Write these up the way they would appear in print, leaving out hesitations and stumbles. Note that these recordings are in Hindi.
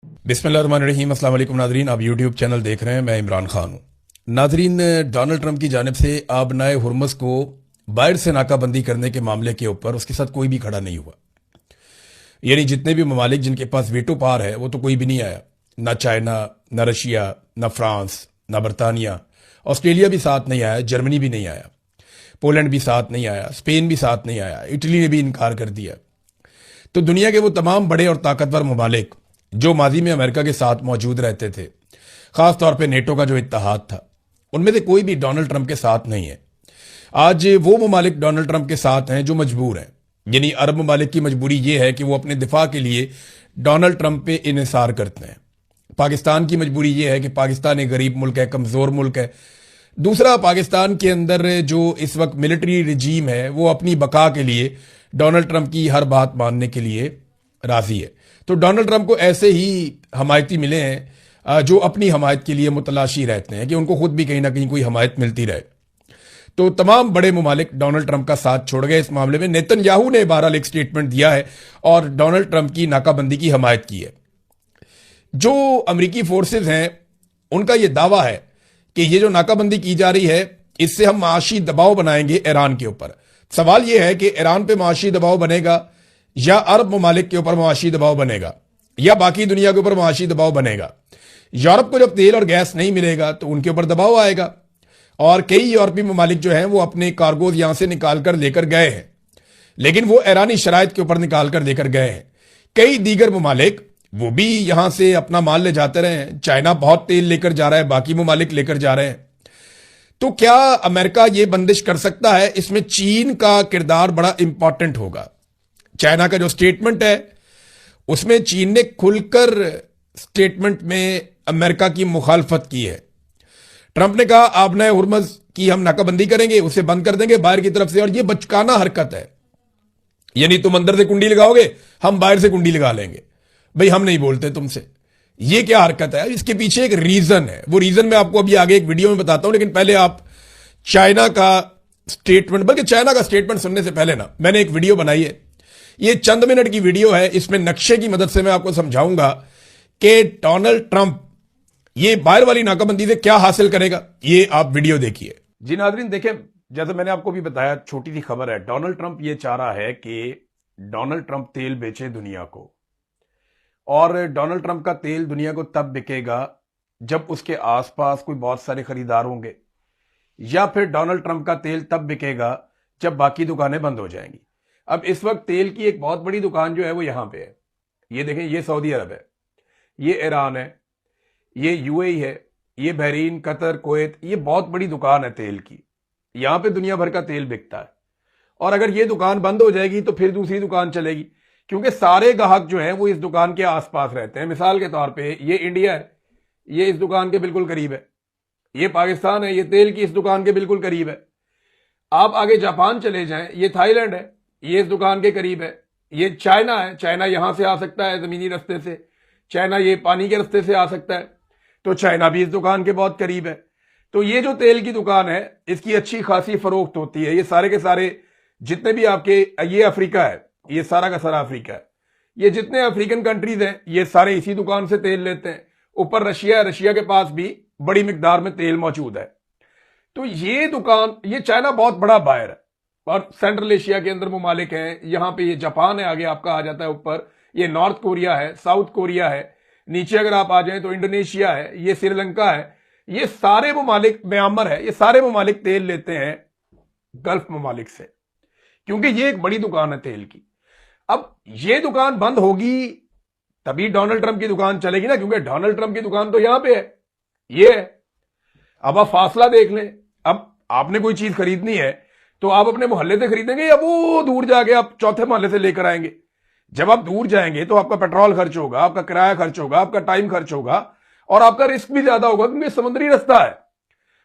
बिस्मिल्लाहिर्रहमानिर्रहीम। अस्सलाम वालेकुम नाजरीन, आप यूट्यूब चैनल देख रहे हैं, मैं इमरान खान हूँ। नाजरीन, डोनाल्ड ट्रंप की जानिब से आबनाए हुर्मुज़ को बाहर से नाकाबंदी करने के मामले के ऊपर उसके साथ कोई भी खड़ा नहीं हुआ। यानी जितने भी ममालिक जिनके पास वेटो पावर है वो तो कोई भी नहीं आया। ना चाइना, ना रशिया, ना फ्रांस, ना बरतानिया। ऑस्ट्रेलिया भी साथ नहीं आया, जर्मनी भी नहीं आया, पोलैंड भी साथ नहीं आया, स्पेन भी साथ नहीं आया, इटली ने भी इनकार कर दिया। तो दुनिया के वो तमाम बड़े और ताकतवर ममालिक जो माजी में अमेरिका के साथ मौजूद रहते थे, खास तौर पे नेटो का जो इत्तेहाद था, उनमें से कोई भी डोनाल्ड ट्रंप के साथ नहीं है। आज वो ममालिक डोनाल्ड ट्रंप के साथ हैं जो मजबूर हैं। यानी अरब ममालिक की मजबूरी ये है कि वो अपने दिफा के लिए डोनाल्ड ट्रंप पे इन्हिसार करते हैं। पाकिस्तान की मजबूरी ये है कि पाकिस्तान एक गरीब मुल्क है, कमजोर मुल्क है। दूसरा, पाकिस्तान के अंदर जो इस वक्त मिलिट्री रिजीम है वो अपनी बका के लिए डोनाल्ड ट्रंप की हर बात मानने के लिए राजी है। तो डोनाल्ड ट्रंप को ऐसे ही हमायती मिले हैं जो अपनी हमायत के लिए मुतलाशी रहते हैं कि उनको खुद भी कहीं ना कहीं कोई हमायत मिलती रहे। तो तमाम बड़े ममालिक डोनाल्ड ट्रंप का साथ छोड़ गए इस मामले में। नेतन्याहू ने बहरहाल एक स्टेटमेंट दिया है और डोनाल्ड ट्रंप की नाकाबंदी की हमायत की है। जो अमरीकी फोर्सेज हैं उनका यह दावा है कि ये जो नाकाबंदी की जा रही है इससे हम माशी दबाव बनाएंगे ईरान के ऊपर। सवाल यह है कि ईरान पे माशी दबाव बनेगा या अरब ममालिक के ऊपर माशी दबाव बनेगा या बाकी दुनिया के ऊपर माशी दबाव बनेगा। यूरोप को जब तेल और गैस नहीं मिलेगा तो उनके ऊपर दबाव आएगा। और कई यूरोपीय ममालिक जो हैं वो अपने कार्गोज यहां से निकाल कर लेकर गए हैं, लेकिन वो ईरानी शराइत के ऊपर निकाल कर लेकर गए हैं। कई दीगर ममालिक वो भी यहां से अपना माल ले जाते रहे हैं। चाइना बहुत तेल लेकर जा रहा है, बाकी ममालिक लेकर जा रहे हैं। तो क्या अमेरिका ये बंदिश कर सकता है? इसमें चीन का किरदार बड़ा इंपॉर्टेंट होगा। चाइना का जो स्टेटमेंट है उसमें चीन ने खुलकर स्टेटमेंट में अमेरिका की मुखालफत की है। ट्रंप ने कहा आबनाए हुर्मुज़ की हम नाकाबंदी करेंगे, उसे बंद कर देंगे बाहर की तरफ से, और यह बचकाना हरकत है। यानी तुम अंदर से कुंडी लगाओगे, हम बाहर से कुंडी लगा लेंगे। भाई हम नहीं बोलते तुमसे। ये क्या हरकत है? इसके पीछे एक रीजन है। वो रीजन मैं आपको अभी आगे एक वीडियो में बताता हूं, लेकिन पहले आप चाइना का स्टेटमेंट, बल्कि चाइना का स्टेटमेंट सुनने से पहले ना, मैंने एक वीडियो बनाई है। ये चंद मिनट की वीडियो है। इसमें नक्शे की मदद से मैं आपको समझाऊंगा कि डोनाल्ड ट्रंप ये बाहर वाली नाकाबंदी से क्या हासिल करेगा। ये आप वीडियो देखिए। जी नाज़रीन, देखें, जैसे मैंने आपको भी बताया, छोटी सी खबर है। डोनाल्ड ट्रंप ये चाह रहा है कि डोनाल्ड ट्रंप तेल बेचे दुनिया को, और डोनाल्ड ट्रंप का तेल दुनिया को तब बिकेगा जब उसके आसपास कोई बहुत सारे खरीदार होंगे, या फिर डोनाल्ड ट्रंप का तेल तब बिकेगा जब बाकी दुकानें बंद हो जाएंगी। अब इस वक्त तेल की एक बहुत बड़ी दुकान जो है वो यहां पे है। ये देखें, ये सऊदी अरब है, ये ईरान है, ये यूएई है, ये बहरीन, कतर, कुवैत। ये बहुत बड़ी दुकान है तेल की। यहां पे दुनिया भर का तेल बिकता है। और अगर ये दुकान बंद हो जाएगी तो फिर दूसरी दुकान चलेगी, क्योंकि सारे ग्राहक जो हैं वो इस दुकान के आसपास रहते हैं। मिसाल के तौर पे ये इंडिया है, ये इस दुकान के बिल्कुल करीब है। ये पाकिस्तान है, ये तेल की इस दुकान के बिल्कुल करीब है। आप आगे जापान चले जाएं, ये थाईलैंड है, ये इस दुकान के करीब है। ये चाइना है, चाइना यहां से आ सकता है जमीनी रास्ते से, चाइना ये पानी के रास्ते से आ सकता है, तो चाइना भी इस दुकान के बहुत करीब है। तो ये जो तेल की दुकान है इसकी अच्छी खासी फरोख्त होती है। ये सारे के सारे जितने भी आपके, ये अफ्रीका है, ये सारा का सारा अफ्रीका है। ये जितने अफ्रीकन कंट्रीज हैं ये सारे इसी दुकान से तेल लेते हैं। ऊपर रशिया है, रशिया के पास भी बड़ी मिकदार में तेल मौजूद है। तो ये दुकान, ये चाइना बहुत बड़ा बायर है, और सेंट्रल एशिया के अंदर ममालिक हैं। यहां पे ये जापान है, आगे आपका आ जाता है ऊपर, ये नॉर्थ कोरिया है, साउथ कोरिया है, नीचे अगर आप आ जाएं तो इंडोनेशिया है, ये श्रीलंका है, ये सारे ममालिक, म्यांमार है, ये सारे ममालिक तेल लेते हैं गल्फ ममालिक से, क्योंकि ये एक बड़ी दुकान है तेल की। अब ये दुकान बंद होगी तभी डोनाल्ड ट्रंप की दुकान चलेगी ना, क्योंकि डोनाल्ड ट्रंप की दुकान तो यहां पे है, ये है। अब आप फासला देख लें। अब आपने कोई चीज खरीदनी है तो आप अपने मोहल्ले से खरीदेंगे या वो दूर जाके आप चौथे मोहल्ले से लेकर आएंगे? जब आप दूर जाएंगे तो आपका पेट्रोल खर्च होगा, आपका किराया खर्च होगा, आपका टाइम खर्च होगा, और आपका रिस्क भी ज्यादा होगा, क्योंकि समुद्री रास्ता है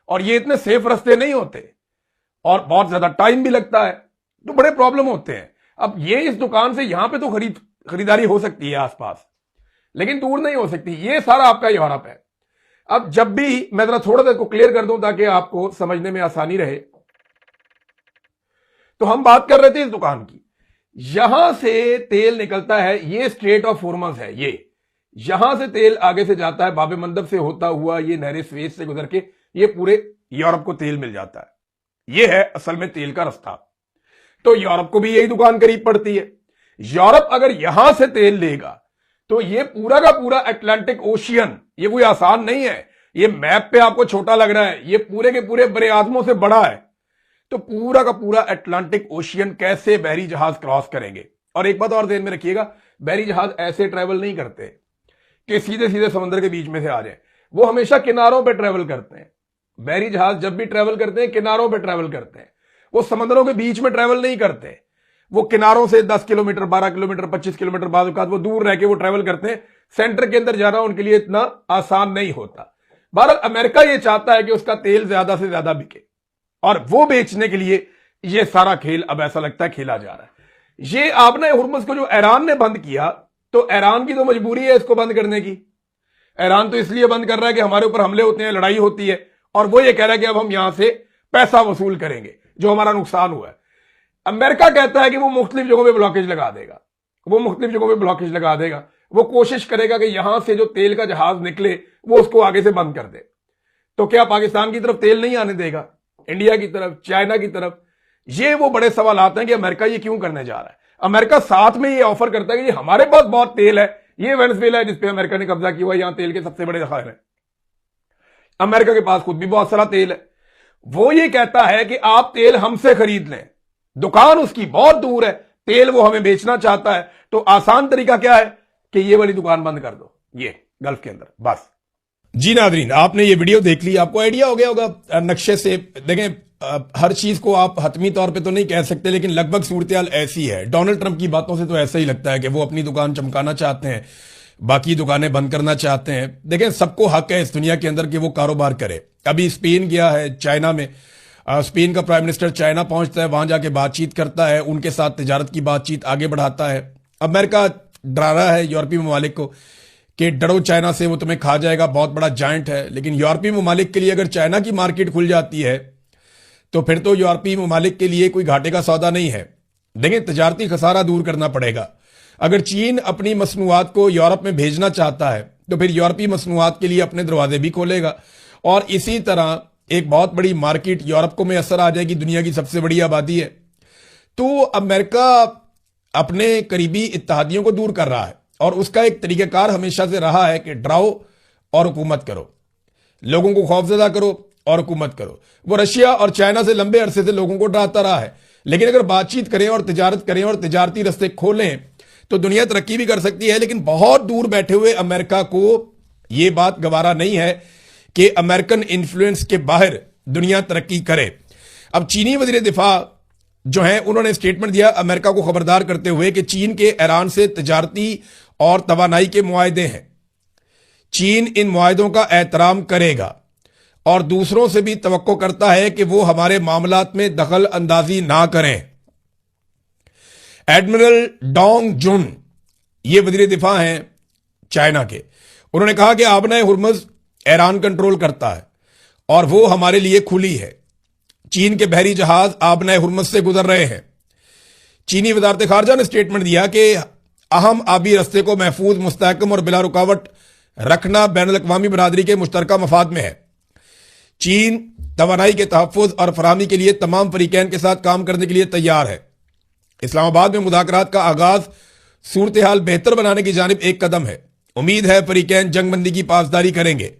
और ये इतने सेफ रास्ते नहीं होते, और बहुत ज्यादा टाइम भी लगता है, तो बड़े प्रॉब्लम होते हैं। अब ये इस दुकान से यहां पे तो खरीदारी हो सकती है आसपास, लेकिन दूर नहीं हो सकती। ये सारा आपका यूरोप है। अब जब भी मैं जरा थोड़ा सा को क्लियर कर दूं ताकि आपको समझने में आसानी रहे, तो हम बात कर रहे थे इस दुकान की। यहां से तेल निकलता है, ये स्ट्रेट ऑफ हॉर्मज़ है, यहां से तेल आगे से जाता है बाबे मंदब से होता हुआ, ये नहरे स्वेज से गुजर के ये पूरे यूरोप को तेल मिल जाता है। ये है असल में तेल का रास्ता। तो यूरोप को भी यही दुकान करीब पड़ती है। यूरोप अगर यहां से तेल लेगा तो ये पूरा का पूरा अटलांटिक ओशियन, ये कोई आसान नहीं है। ये मैप पे आपको छोटा लग रहा है, ये पूरे के पूरे बड़े आदमों से बड़ा है। तो पूरा का पूरा अटलांटिक ओशियन कैसे बहरी जहाज क्रॉस करेंगे? और एक बात और ध्यान में रखिएगा, बहरी जहाज ऐसे ट्रेवल नहीं करते कि सीधे सीधे समुद्र के बीच में से आ जाए, वो हमेशा किनारों पे ट्रेवल करते हैं। बहरी जहाज जब भी ट्रेवल करते हैं किनारों पे ट्रेवल करते हैं, वो समुद्रों के बीच में ट्रेवल नहीं करते। वो किनारों से 10 किलोमीटर 12 किलोमीटर 25 किलोमीटर बाद वो दूर रह के वो ट्रेवल करते हैं। सेंटर के अंदर जाना उनके लिए इतना आसान नहीं होता। भारत अमेरिका ये चाहता है कि उसका तेल ज्यादा से ज्यादा बिके, और वो बेचने के लिए ये सारा खेल अब ऐसा लगता है खेला जा रहा है। ये आपने हुर्मुज को जो ईरान ने बंद किया, तो ईरान की तो मजबूरी है इसको बंद करने की। ईरान तो इसलिए बंद कर रहा है कि हमारे ऊपर हमले होते हैं, लड़ाई होती है, और वो ये कह रहा है कि अब हम यहां से पैसा वसूल करेंगे जो हमारा नुकसान हुआ है। अमेरिका कहता है कि वो मुख्तलिफ जगहों पे ब्लॉकेज लगा देगा, वो मुख्तलिफ जगहों पे ब्लॉकेज लगा देगा, वो कोशिश करेगा कि यहां से जो तेल का जहाज निकले वो उसको आगे से बंद कर दे। तो क्या पाकिस्तान की तरफ तेल नहीं आने देगा, इंडिया की तरफ, चाइना की तरफ? ये वो बड़े सवाल आते हैं कि अमेरिका ये क्यों करने जा रहा है। अमेरिका साथ में ये ऑफर करता है कि हमारे पास बहुत तेल है, ये वेनेजुएला है जिसपे अमेरिका ने कब्जा किया हुआ, यहां तेल के सबसे बड़े जखायर है। अमेरिका के पास खुद भी बहुत सारा तेल है। वो ये कहता है कि आप तेल हमसे खरीद लें, दुकान उसकी बहुत दूर है, तेल वो हमें बेचना चाहता है। तो आसान तरीका क्या है कि ये वाली दुकान बंद कर दो, ये गल्फ के अंदर, बस। जी नादरीन, आपने ये वीडियो देख ली, आपको आइडिया हो गया होगा नक्शे से। देखें, हर चीज को आप हतमी तौर पे तो नहीं कह सकते, लेकिन लगभग सूरत ऐसी है। डोनाल्ड ट्रंप की बातों से तो ऐसा ही लगता है कि वो अपनी दुकान चमकाना चाहते हैं, बाकी दुकानें बंद करना चाहते हैं। देखें, सबको हक है इस दुनिया के अंदर कि वो कारोबार करे। अभी स्पेन गया है, चाइना में, स्पेन का प्राइम मिनिस्टर चाइना पहुंचता है, वहां जाके बातचीत करता है, उनके साथ तिजारत की बातचीत आगे बढ़ाता है। अमेरिका डरा रहा है यूरोपीय ममालिक को कि डरो चाइना से, वो तुम्हें खा जाएगा, बहुत बड़ा जायंट है। लेकिन यूरोपीय ममालिक के लिए अगर चाइना की मार्केट खुल जाती है तो फिर तो यूरोपीय ममालिक के लिए कोई घाटे का सौदा नहीं है। देखें, तजारती खसारा दूर करना पड़ेगा। अगर चीन अपनी मसनूआत को यूरोप में भेजना चाहता है तो फिर यूरोपीय मसनूआत के लिए अपने दरवाजे भी खोलेगा, और इसी तरह एक बहुत बड़ी मार्केट यूरोप को में असर आ जाएगी। दुनिया की सबसे बड़ी आबादी है। तो अमेरिका अपने करीबी इत्तेहादियों को दूर कर रहा है, और उसका एक तरीकाकार हमेशा से रहा है कि डराओ और हुकूमत करो, लोगों को खौफजदा करो और हुकूमत करो। वो रशिया और चाइना से लंबे अरसे से लोगों को डराता रहा है, लेकिन अगर बातचीत करें और तिजारत करें और तिजारती रस्ते खोलें तो दुनिया तरक्की भी कर सकती है। लेकिन बहुत दूर बैठे हुए अमेरिका को यह बात गवारा नहीं है कि अमेरिकन इन्फ्लुएंस के बाहर दुनिया तरक्की करे। अब चीनी वजीर दिफा जो है, उन्होंने स्टेटमेंट दिया अमेरिका को खबरदार करते हुए कि चीन के ईरान से तिजारती और तवानाई के मुआहदे हैं, चीन इन मुआहदों का एहतराम करेगा और दूसरों से भी तवक्को करता है कि वो हमारे मामलात में दखल अंदाजी ना करें। एडमिरल डोंग जुन, ये वजीर दिफा हैं चाइना के, उन्होंने कहा कि आबनाए हुर्मुज ईरान कंट्रोल करता है और वो हमारे लिए खुली है। चीन के बहरी जहाज आबनाए हुर्मुज से गुजर रहे हैं। चीनी वजारत खारजा ने स्टेटमेंट दिया कि अहम आबी रस्ते को महफूज, मुस्तहकम और बिला रुकावट रखना बैनुल अक़वामी बरादरी के मुश्तरका मफाद में है। चीन तवानाई के तहफ़्फ़ुज़ और फराहमी के लिए तमाम फरीकैन के साथ काम करने के लिए तैयार है। इस्लामाबाद में मुज़ाकरात का आगाज सूरत हाल बेहतर बनाने की जानिब एक कदम है। उम्मीद है फरीकैन जंगबंदी की पासदारी करेंगे।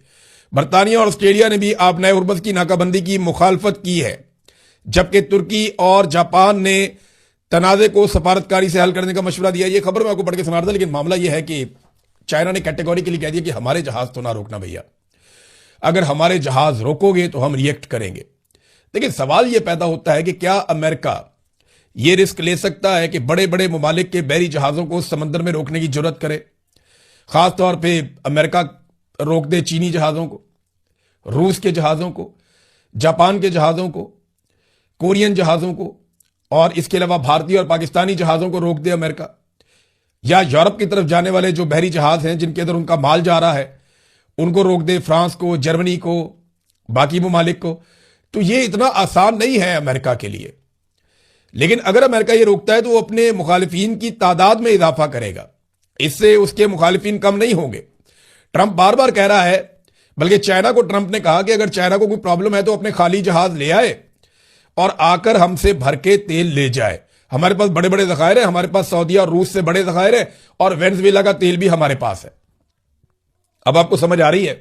बरतानिया और ऑस्ट्रेलिया ने भी आबनाए हुर्मुज की नाकाबंदी की मुखालफत की है, जबकि तुर्की और जापान ने तनाज़े को सफारतकारी से हल करने का मशवरा दिया। ये खबर मैं आपको पढ़ के सुना रहा था, लेकिन मामला यह है कि चाइना ने कैटेगोरिकली कह दिया कि हमारे जहाज तो ना रोकना भैया, अगर हमारे जहाज रोकोगे तो हम रिएक्ट करेंगे। लेकिन सवाल यह पैदा होता है कि क्या अमेरिका यह रिस्क ले सकता है कि बड़े बड़े ममालिक के बहरी जहाजों को समंदर में रोकने की जरूरत करे? खासतौर पर अमेरिका रोक दे चीनी जहाजों को, रूस के जहाजों को, जापान के जहाजों को, कोरियन जहाजों को, और इसके अलावा भारतीय और पाकिस्तानी जहाजों को रोक दे अमेरिका, या यूरोप की तरफ जाने वाले जो बहरी जहाज हैं जिनके अंदर उनका माल जा रहा है उनको रोक दे, फ्रांस को, जर्मनी को, बाकी ममालिक को। तो ये इतना आसान नहीं है अमेरिका के लिए। लेकिन अगर अमेरिका ये रोकता है तो वो अपने मुखालिफिन की तादाद में इजाफा करेगा। इससे उसके मुखालिफिन कम नहीं होंगे। ट्रंप बार बार कह रहा है, बल्कि चाइना को ट्रंप ने कहा कि अगर चाइना को कोई प्रॉब्लम है तो अपने खाली जहाज ले आए और आकर हमसे भर के तेल ले जाए। हमारे पास बड़े बड़े जखायर है, हमारे पास सऊदी और रूस से बड़े जखायर है, और वेनेजुएला का तेल भी हमारे पास है। अब आपको समझ आ रही है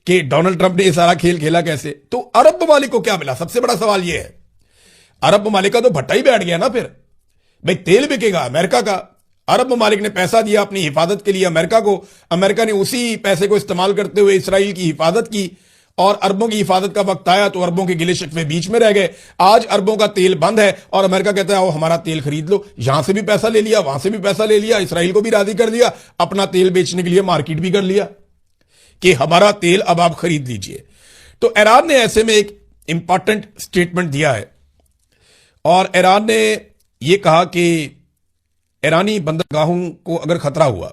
कि डोनाल्ड ट्रंप ने ये सारा खेल खेला कैसे। तो अरब ममालिक को क्या मिला? सबसे बड़ा सवाल यह है, अरब ममालिक का तो भट्टा ही बैठ गया ना। फिर भाई तेल बिकेगा अमेरिका का, अरब ममालिक ने पैसा दिया अपनी हिफाजत के लिए अमेरिका को, अमेरिका ने उसी पैसे को इस्तेमाल करते हुए इसराइल की हिफाजत की, और अरबों की हिफाजत का वक्त आया तो अरबों के गिले शिकवे बीच में रह गए। आज अरबों का तेल बंद है और अमेरिका कहता है आओ हमारा तेल खरीद लो। यहां से भी पैसा ले लिया, वहां से भी पैसा ले लिया, इसराइल को भी राजी कर दिया, अपना तेल बेचने के लिए मार्केट भी कर लिया कि हमारा तेल अब आप खरीद लीजिए। तो ईरान ने ऐसे में एक इंपॉर्टेंट स्टेटमेंट दिया है, और ईरान ने यह कहा कि ईरानी बंदरगाहों को अगर खतरा हुआ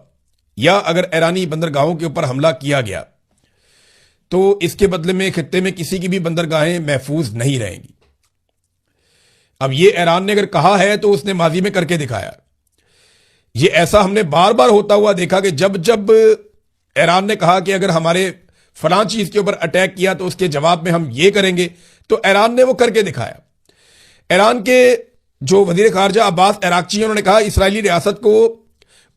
या अगर ईरानी बंदरगाहों के ऊपर हमला किया गया तो इसके बदले में खित्ते में किसी की भी बंदरगाहें महफूज नहीं रहेंगी। अब ये ईरान ने अगर कहा है तो उसने माजी में करके दिखाया। ये ऐसा हमने बार बार होता हुआ देखा कि जब जब ईरान ने कहा कि अगर हमारे फलां चीज के ऊपर अटैक किया तो उसके जवाब में हम ये करेंगे, तो ईरान ने वो करके दिखाया। ईरान के जो वजीर खारजा अब्बास अराक्ची, उन्होंने कहा इसराइली रियासत को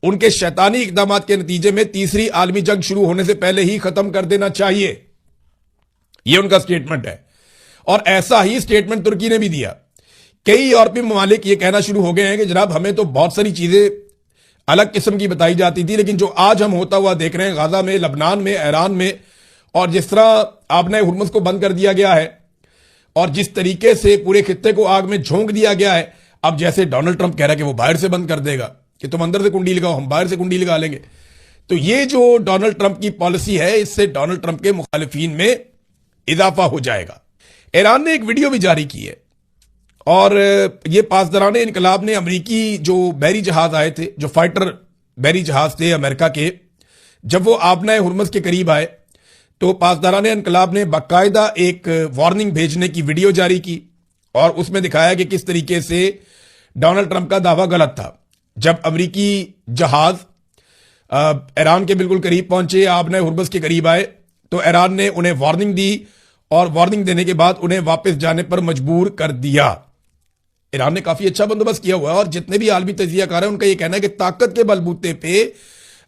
उनके शैतानी इकदाम के नतीजे में तीसरी आलमी जंग शुरू होने से पहले ही खत्म कर देना चाहिए। यह उनका स्टेटमेंट है, और ऐसा ही स्टेटमेंट तुर्की ने भी दिया। कई यूरोपीय ममालिक यह कहना शुरू हो गए हैं कि जनाब हमें तो बहुत सारी चीजें अलग किस्म की बताई जाती थी, लेकिन जो आज हम होता हुआ देख रहे हैं गाजा में, लबनान में, ईरान में, और जिस तरह आबने हुर्मुज को बंद कर दिया गया है और जिस तरीके से पूरे खित्ते को आग में झोंक दिया गया है, अब जैसे डोनाल्ड ट्रंप कह रहा है कि वो बाहर से बंद कर देगा, कि तुम अंदर से कुंडी लगाओ, हम बाहर से कुंडी लगा लेंगे। तो ये जो डोनाल्ड ट्रंप की पॉलिसी है, इससे डोनाल्ड ट्रंप के मुखालिफिन में इजाफा हो जाएगा। ईरान ने एक वीडियो भी जारी की है, और ये पासदारान इनकलाब ने अमरीकी जो बहरी जहाज आए थे, जो फाइटर बहरी जहाज थे अमेरिका के, जब वो आबना हुर्मुज के करीब आए तो पासदारान इनकलाब ने बाकायदा एक वार्निंग भेजने की वीडियो जारी की, और उसमें दिखाया कि किस तरीके से डोनाल्ड ट्रंप का दावा गलत था। जब अमरीकी जहाज ईरान के बिल्कुल करीब पहुंचे, आबना हुर्मुज के करीब आए, तो ईरान ने उन्हें वार्निंग दी, और वार्निंग देने के बाद उन्हें वापस जाने पर मजबूर कर दिया। ईरान ने काफी अच्छा बंदोबस्त किया हुआ है, और जितने भी आलमी तजियाकार हैं उनका यह कहना है कि ताकत के बलबूते पे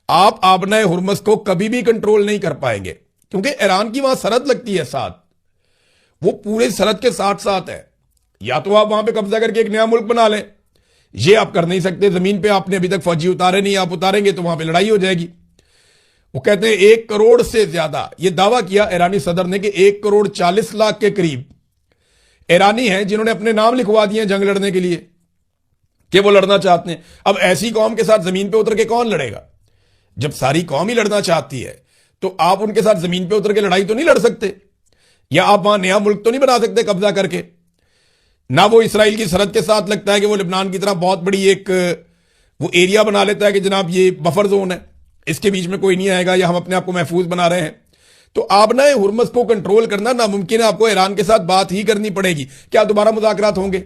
आप आबना हुर्मुज को कभी भी कंट्रोल नहीं कर पाएंगे, क्योंकि ईरान की वहां सरहद लगती है साथ, वो पूरे सरहद के साथ साथ है। या तो आप वहां पे कब्जा करके एक नया मुल्क बना लें, ये आप कर नहीं सकते। जमीन पे आपने अभी तक फौजी उतारे नहीं, आप उतारेंगे तो वहां पे लड़ाई हो जाएगी। वो कहते हैं 1 करोड़ से ज्यादा, ये दावा किया ईरानी सदर ने कि 1 करोड़ 40 लाख के करीब ईरानी हैं जिन्होंने अपने नाम लिखवा दिए जंग लड़ने के लिए, कि वो लड़ना चाहते हैं। अब ऐसी कौम के साथ जमीन पे उतर के कौन लड़ेगा? जब सारी कौम ही लड़ना चाहती है तो आप उनके साथ जमीन पे उतर के लड़ाई तो नहीं लड़ सकते, या आप वहां नया मुल्क तो नहीं बना सकते कब्जा करके। ना वो इसराइल की सरहद के साथ लगता है कि वो लेबनान की तरह बहुत बड़ी एक वो एरिया बना लेता है कि जनाब ये बफर जोन है, इसके बीच में कोई नहीं आएगा, या हम अपने आप को महफूज बना रहे हैं। तो आबना हुर्मुज को कंट्रोल करना नामुमकिन है, आपको ईरान के साथ बात ही करनी पड़ेगी। क्या दोबारा मुज़ाकरात होंगे?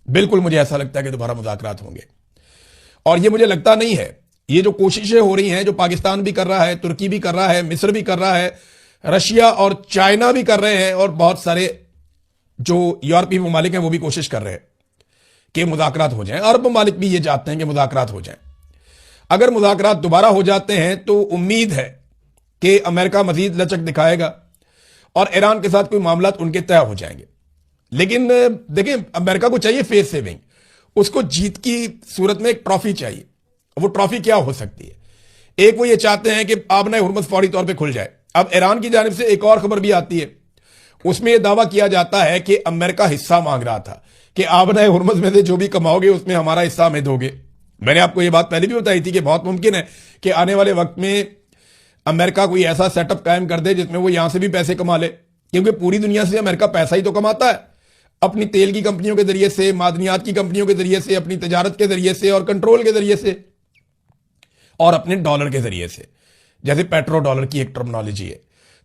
बिल्कुल मुझे ऐसा लगता है कि दोबारा मुज़ाकरात होंगे, और ये मुझे लगता नहीं है। ये जो कोशिशें हो रही हैं, जो पाकिस्तान भी कर रहा है, तुर्की भी कर रहा है, मिस्र भी कर रहा है, रशिया और चाइना भी कर रहे हैं, और बहुत सारे जो यूरोपीय ममालिक हैं वो भी कोशिश कर रहे हैं कि मुज़ाकरात हो जाएं। अरब ममालिक भी ये चाहते हैं कि मुज़ाकरात हो जाएं। अगर मुज़ाकरात दोबारा हो जाते हैं तो उम्मीद है कि अमेरिका मजीद लचक दिखाएगा और ईरान के साथ कोई मामला उनके तय हो जाएंगे। लेकिन देखें, अमेरिका को चाहिए फेस सेविंग, उसको जीत की सूरत में एक ट्रॉफी चाहिए। वो ट्रॉफी क्या हो सकती है? एक, वो ये चाहते हैं कि आबना हुर्मुज फौरी तौर पे खुल जाए। अब ईरान की जानिब से एक और खबर भी आती है, उसमें यह दावा किया जाता है कि अमेरिका हिस्सा मांग रहा था कि आबना हुर्मुज में से जो भी कमाओगे उसमें हमारा हिस्सा हमें दोगे। मैंने आपको यह बात पहले भी बताई थी कि बहुत मुमकिन है कि आने वाले वक्त में अमेरिका कोई ऐसा सेटअप कायम कर दे जिसमें वो यहां से भी पैसे कमा ले, क्योंकि पूरी दुनिया से अमेरिका पैसा ही तो कमाता है, अपनी तेल की कंपनियों के जरिए से, मादनियात की कंपनियों के जरिए से, अपनी तजारत के जरिए से और कंट्रोल के जरिए से, और अपने डॉलर के जरिए से, जैसे पेट्रो डॉलर की एक टर्मिनोलॉजी है।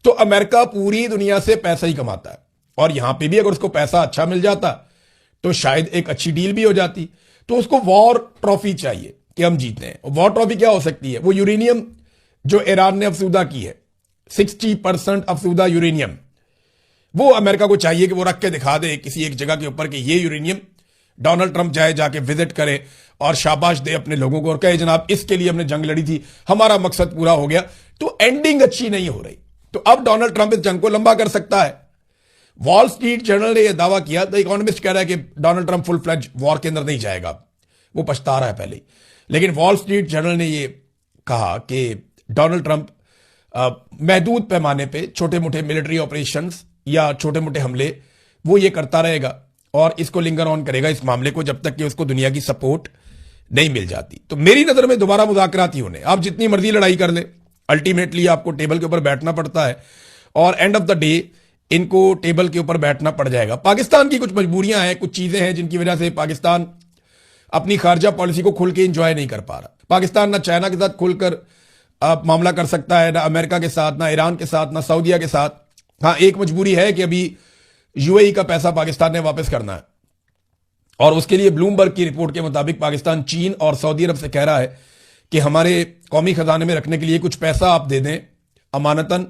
तो अमेरिका पूरी दुनिया से पैसा ही कमाता है, और यहां पे भी अगर उसको पैसा अच्छा मिल जाता तो शायद एक अच्छी डील भी हो जाती। तो उसको वॉर ट्रॉफी चाहिए कि हम जीते हैं। वॉर ट्रॉफी क्या हो सकती है? वो यूरेनियम जो ईरान ने अफसूदा की है, 60% अफसूदा यूरेनियम, वो अमेरिका को चाहिए कि वो रख के दिखा दे किसी एक जगह के ऊपर कि ये यूरेनियम, डोनाल्ड ट्रंप जाए, जाके विजिट करे और शाबाश दे अपने लोगों को और कहे जनाब इसके लिए हमने जंग लड़ी थी, हमारा मकसद पूरा हो गया। तो एंडिंग अच्छी नहीं हो रही। तो अब डोनाल्ड ट्रंप इस जंग को लंबा कर सकता है। वॉल स्ट्रीट जर्नल ने यह दावा किया, द इकोनॉमिस्ट कह रहा है कि Donald Trump full fledge war के अंदर नहीं जाएगा, वो पछता रहा है पहले ही। लेकिन वॉल स्ट्रीट जर्नल ने यह कहा कि डोनाल्ड ट्रंप महदूद पैमाने पे छोटे मोटे मिलिट्री ऑपरेशंस या छोटे मोटे हमले वो ये करता रहेगा और इसको लिंगर ऑन करेगा इस मामले को जब तक कि उसको दुनिया की सपोर्ट नहीं मिल जाती। तो मेरी नजर में दोबारा मुज़ाकरात ही होने, आप जितनी मर्जी लड़ाई कर ले, अल्टीमेटली आपको टेबल के ऊपर बैठना पड़ता है और एंड ऑफ द डे इनको टेबल के ऊपर बैठना पड़ जाएगा। पाकिस्तान की कुछ मजबूरियां हैं, कुछ चीजें हैं जिनकी वजह से पाकिस्तान अपनी खारजा पॉलिसी को खुल के इंजॉय नहीं कर पा रहा। पाकिस्तान ना चाइना के साथ खुलकर मामला कर सकता है, ना अमेरिका के साथ, ना ईरान के साथ, ना सऊदीया के साथ। हाँ, एक मजबूरी है कि अभी यूएई का पैसा पाकिस्तान ने वापस करना है और उसके लिए ब्लूमबर्ग की रिपोर्ट के मुताबिक पाकिस्तान चीन और सऊदी अरब से कह रहा है कि हमारे कौमी खजाने में रखने के लिए कुछ पैसा आप दे दें अमानतन,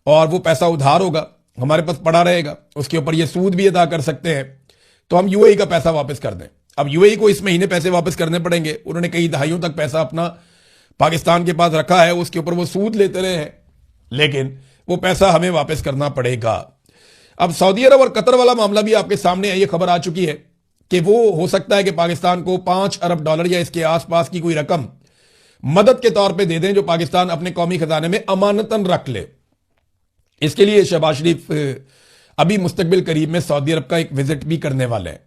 और वो पैसा उधार होगा, हमारे पास पड़ा रहेगा, उसके ऊपर ये सूद भी अदा कर सकते हैं, तो हम यूएई का पैसा वापस कर दें। अब यूएई को इस महीने पैसे वापस करने पड़ेंगे। उन्होंने कई दहाइयों तक पैसा अपना पाकिस्तान के पास रखा है, उसके ऊपर वो सूद लेते रहे हैं, लेकिन वो पैसा हमें वापस करना पड़ेगा। अब सऊदी अरब और कतर वाला मामला भी आपके सामने है। ये खबर आ चुकी है कि वो हो सकता है कि पाकिस्तान को $5 अरब या इसके आसपास की कोई रकम मदद के तौर पे दे दें जो पाकिस्तान अपने कौमी खजाने में अमानतन रख ले। इसके लिए शहबाज शरीफ अभी मुस्तकबिल करीब में सऊदी अरब का एक विजिट भी करने वाले हैं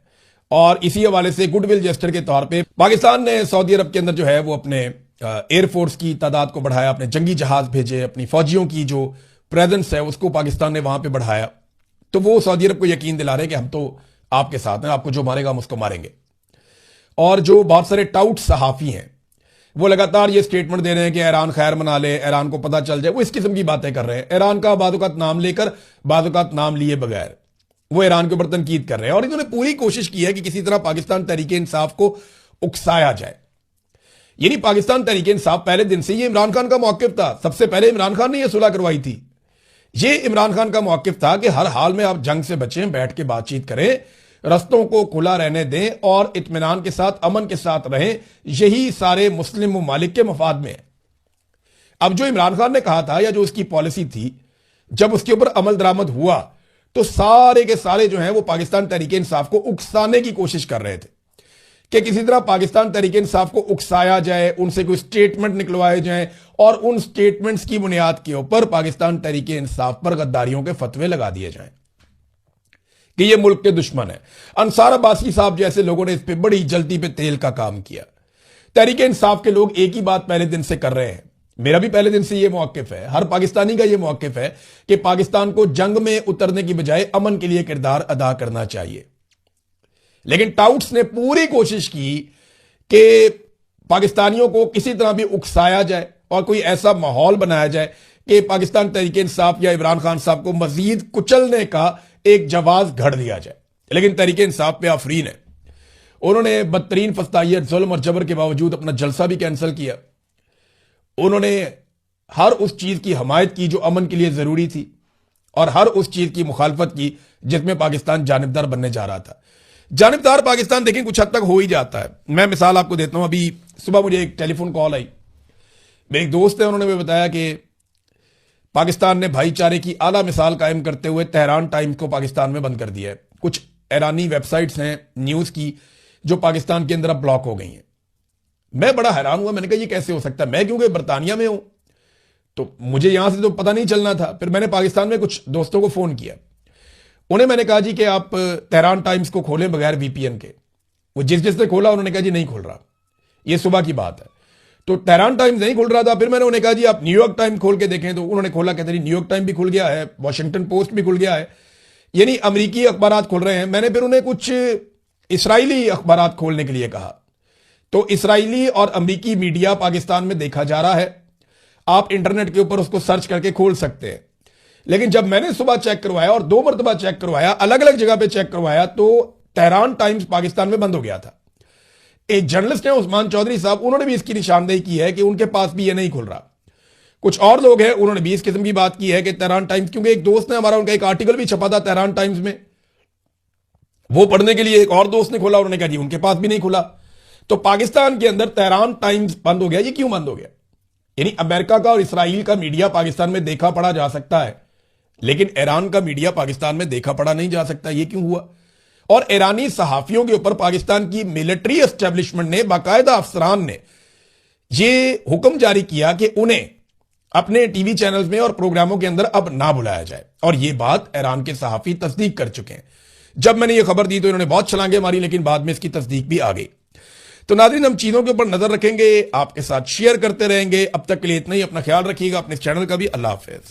और इसी हवाले से गुडविल जेस्टर के तौर पे पाकिस्तान ने सऊदी अरब के अंदर जो है वो अपने एयरफोर्स की तादाद को बढ़ाया, अपने जंगी जहाज भेजे, अपनी फौजियों की जो प्रेजेंस है उसको पाकिस्तान ने वहां पे बढ़ाया। तो वो सऊदी अरब को यकीन दिला रहे कि हम तो आपके साथ हैं, आपको जो मारेगा हम उसको मारेंगे। और जो बहुत सारे टाउट सहाफी हैं वो लगातार ये स्टेटमेंट दे रहे हैं कि ईरान खैर मना ले, ईरान को पता चल जाए, वो इस किस्म की बातें कर रहे हैं। ईरान का बाज़-औक़ात नाम लेकर, बाज़-औक़ात नाम लिए बगैर वो ईरान के ऊपर तनकीद कर रहे हैं और इन्होंने पूरी कोशिश की है कि किसी तरह पाकिस्तान तहरीक इंसाफ को उकसाया जाए। यानी पाकिस्तान तहरीक इंसाफ पहले दिन से ये इमरान खान का मौक़िफ़ था, सबसे पहले इमरान खान ने यह सुलह करवाई थी। ये इमरान खान का मौक़िफ़ था कि हर हाल में आप जंग से बचें, बैठ के बातचीत करें, रस्तों को खुला रहने दें और इत्मीनान के साथ, अमन के साथ रहें। यही सारे मुस्लिम ममालिक के मफाद में है। अब जो इमरान खान ने कहा था या जो उसकी पॉलिसी थी, जब उसके ऊपर अमल दरामद हुआ तो सारे के सारे जो हैं वो पाकिस्तान तहरीक इंसाफ को उकसाने की कोशिश कर रहे थे कि किसी तरह पाकिस्तान तहरीक इंसाफ को उकसाया जाए, उनसे कोई स्टेटमेंट निकलवाए जाएं और उन स्टेटमेंट्स की बुनियाद के ऊपर पाकिस्तान तहरीक इंसाफ पर गद्दारियों के फतवे लगा दिए जाएं कि ये मुल्क के दुश्मन है। अंसार अब्बासी साहब जैसे लोगों ने इस पे बड़ी जल्दी पे तेल का काम किया। तहरीक इंसाफ के लोग एक ही बात पहले दिन से कर रहे हैं, मेरा भी पहले दिन से ये मौक़िफ़ है, हर पाकिस्तानी का ये मौक़िफ़ है कि पाकिस्तान को जंग में उतरने की बजाय अमन के लिए किरदार अदा करना चाहिए। लेकिन टाउट्स ने पूरी कोशिश की कि पाकिस्तानियों को किसी तरह भी उकसाया जाए और कोई ऐसा माहौल बनाया जाए कि पाकिस्तान तहरीक इंसाफ या इमरान खान साहब को मजीद कुचलने का एक जवाज घड़ दिया जाए। लेकिन तहरीक इंसाफ पे आफरीन है, उन्होंने बदतरीन फस्तायत, जुल्म और जबर के बावजूद अपना जलसा भी कैंसिल किया। उन्होंने हर उस चीज की हमायत की जो अमन के लिए जरूरी थी और हर उस चीज की मुखालफत की जिसमें पाकिस्तान जानिबदार बनने जा रहा था। जानिबदार पाकिस्तान देखें कुछ हद तक हो ही जाता है। मैं मिसाल आपको देता हूं, अभी सुबह मुझे एक टेलीफोन कॉल आई, मेरे एक दोस्त है, उन्होंने मुझे बताया कि पाकिस्तान ने भाईचारे की आला मिसाल कायम करते हुए तेहरान टाइम्स को पाकिस्तान में बंद कर दिया है। कुछ ईरानी वेबसाइट्स हैं न्यूज की जो पाकिस्तान के अंदर अब ब्लॉक हो गई हैं। मैं बड़ा हैरान हुआ, मैंने कहा ये कैसे हो सकता है, मैं क्योंकि बरतानिया में हूं तो मुझे यहां से तो पता नहीं चलना था। फिर मैंने पाकिस्तान में कुछ दोस्तों को फोन किया, उन्हें मैंने कहा जी कि आप तेहरान टाइम्स को खोलें बगैर वीपीएन के। वो जिसने खोला उन्होंने कहा जी नहीं खुल रहा, ये सुबह की बात है। तो तेहरान टाइम्स नहीं खुल रहा था। फिर मैंने उन्हें कहा जी आप न्यूयॉर्क टाइम्स खोल के देखें, तो उन्होंने खोला, कहते नहीं न्यूयॉर्क टाइम्स भी खुल गया है, वॉशिंगटन पोस्ट भी खुल गया है, यानी अमरीकी अखबार खुल रहे हैं। मैंने फिर उन्हें कुछ इसराइली अखबार खोलने के लिए कहा। तो इसराइली और अमरीकी मीडिया पाकिस्तान में देखा जा रहा है, आप इंटरनेट के ऊपर उसको सर्च करके खोल सकते हैं। लेकिन जब मैंने सुबह चेक करवाया और 2 मरतबा चेक करवाया, अलग अलग जगह पे चेक करवाया, तो तेहरान टाइम्स पाकिस्तान में बंद हो गया था। एक जर्नलिस्ट है उस्मान चौधरी साहब, उन्होंने भी इसकी निशानदेही की है कि उनके पास भी ये नहीं खुल रहा। कुछ और लोग हैं, उन्होंने भी इस किस्म की बात की है कि तेहरान टाइम्स, क्योंकि एक दोस्त ने हमारा, उनका एक आर्टिकल भी छपा था तेहरान टाइम्स में, वो पढ़ने के लिए एक और दोस्त ने खोला, उन्होंने कहा जी उनके पास भी नहीं खुला। तो पाकिस्तान के अंदर तेहरान टाइम्स बंद हो गया। ये क्यों बंद हो गया? यानी अमेरिका का और इसराइल का मीडिया पाकिस्तान में देखा पढ़ा जा सकता है, लेकिन ईरान का मीडिया पाकिस्तान में देखा पढ़ा नहीं जा सकता। ये क्यों हुआ? और ईरानी सहाफियों के ऊपर पाकिस्तान की मिलिट्री एस्टेब्लिशमेंट ने, बाकायदा अफसरान ने ये हुक्म जारी किया कि उन्हें अपने टीवी चैनल्स में और प्रोग्रामों के अंदर अब ना बुलाया जाए। और ये बात ईरान के सहाफी तस्दीक कर चुके हैं। जब मैंने ये खबर दी तो इन्होंने बहुत छलांगे मारी, लेकिन बाद में इसकी तस्दीक भी आ गई। तो नाज़रीन, हम चीजों के ऊपर नजर रखेंगे, आपके साथ शेयर करते रहेंगे। अब तक के लिए इतना ही। अपना ख्याल रखिएगा, अपने चैनल का भी। अल्लाह हाफिज।